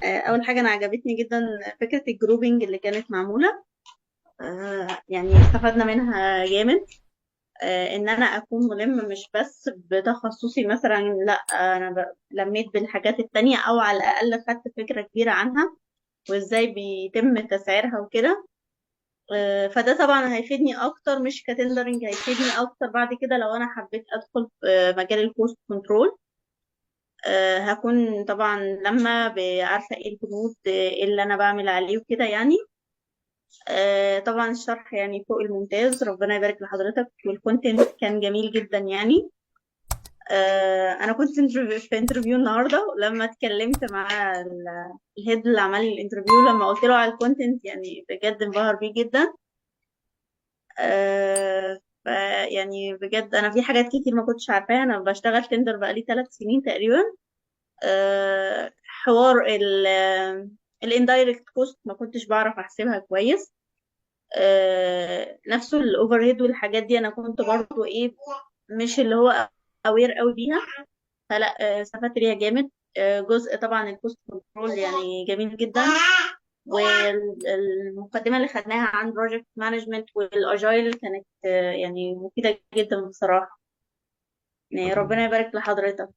اول حاجه انا عجبتني جدا فكره الجروبينج اللي كانت معموله. يعني استفدنا منها جامد. ان انا اكون ملم مش بس بتخصصي مثلا، لا انا لميت بالحاجات التانية او على الاقل خدت فكره كبيره عنها وازاي بيتم تسعيرها وكده. فده طبعا هيفيدني اكتر، مش كتندرنج، هيفيدني اكتر بعد كده لو انا حبيت ادخل في مجال الكوست كنترول. هكون طبعا لما عارفه ايه البنود، ايه اللي انا بعمل عليه وكده يعني. طبعا الشرح يعني فوق الممتاز، ربنا يبارك لحضرتك، والكونتنت كان جميل جدا يعني. انا كنت في انترفيو النهارده، ولما اتكلمت مع الهيد اللي عمل لي الانترفيو، لما قلت له على الكونتنت يعني بجد انبهر بيه جدا. آه ف يعني بجد انا في حاجات كتير ما كنتش عارفاها، انا بشتغل تندر بقالي 3 سنين تقريبا. حوار الاندايركت كوست ما كنتش بعرف احسبها كويس. نفسه الاوفر هيد والحاجات دي انا كنت برضو ايه، مش اللي هو اوير قوي بيها. فلا استفدت بيها جامد. جزء طبعا الكوست كنترول يعني جميل جدا، والمقدمه اللي خدناها عن بروجكت مانجمنت والاجايل كانت يعني مفيده جدا بصراحه. يعني ربنا يبارك لحضرتك.